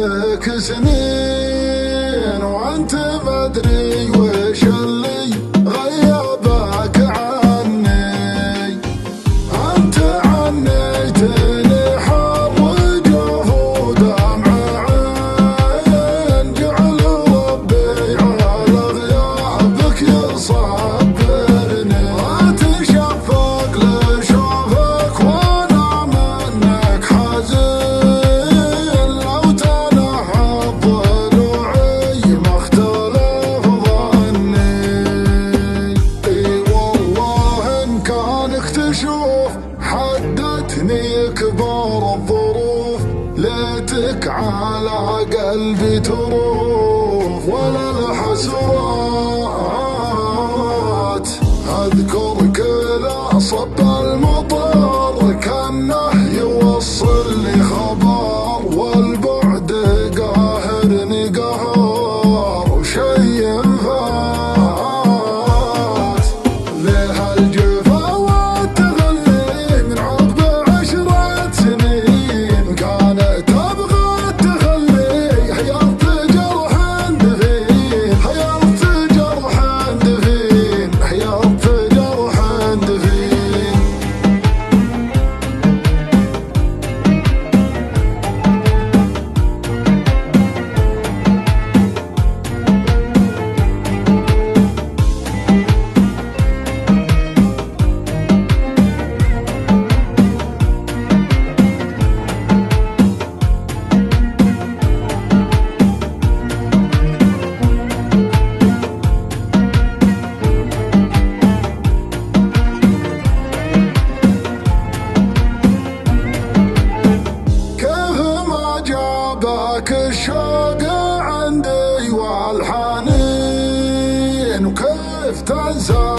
لك سنين وانت ما ادري وش اللي غيبك عني. انت عنيتني حر وجوف ودمع عين، جعل ربي على غيابك يصبرني. اتشفق لشوفك وانا منك حزين، لو تنحى ضلوعي ما اختلف ظني. اي والله ان كانك تشوف حدتني كبار الظروف، ليتك على قلبي تروف ولا الحسرات. اذكر كل صب المطر كانه يوصل لي خبر، والبعد قاهرني قهر وشي فات. ليه الجفا والتغلي من عقب 10 سنين، كانت تبغى تخلي حيرت جرح دفين، حيرت جرح دفين، حيرت جرح دفين. جابك الشوق عندي والحنين، وكيف تنسى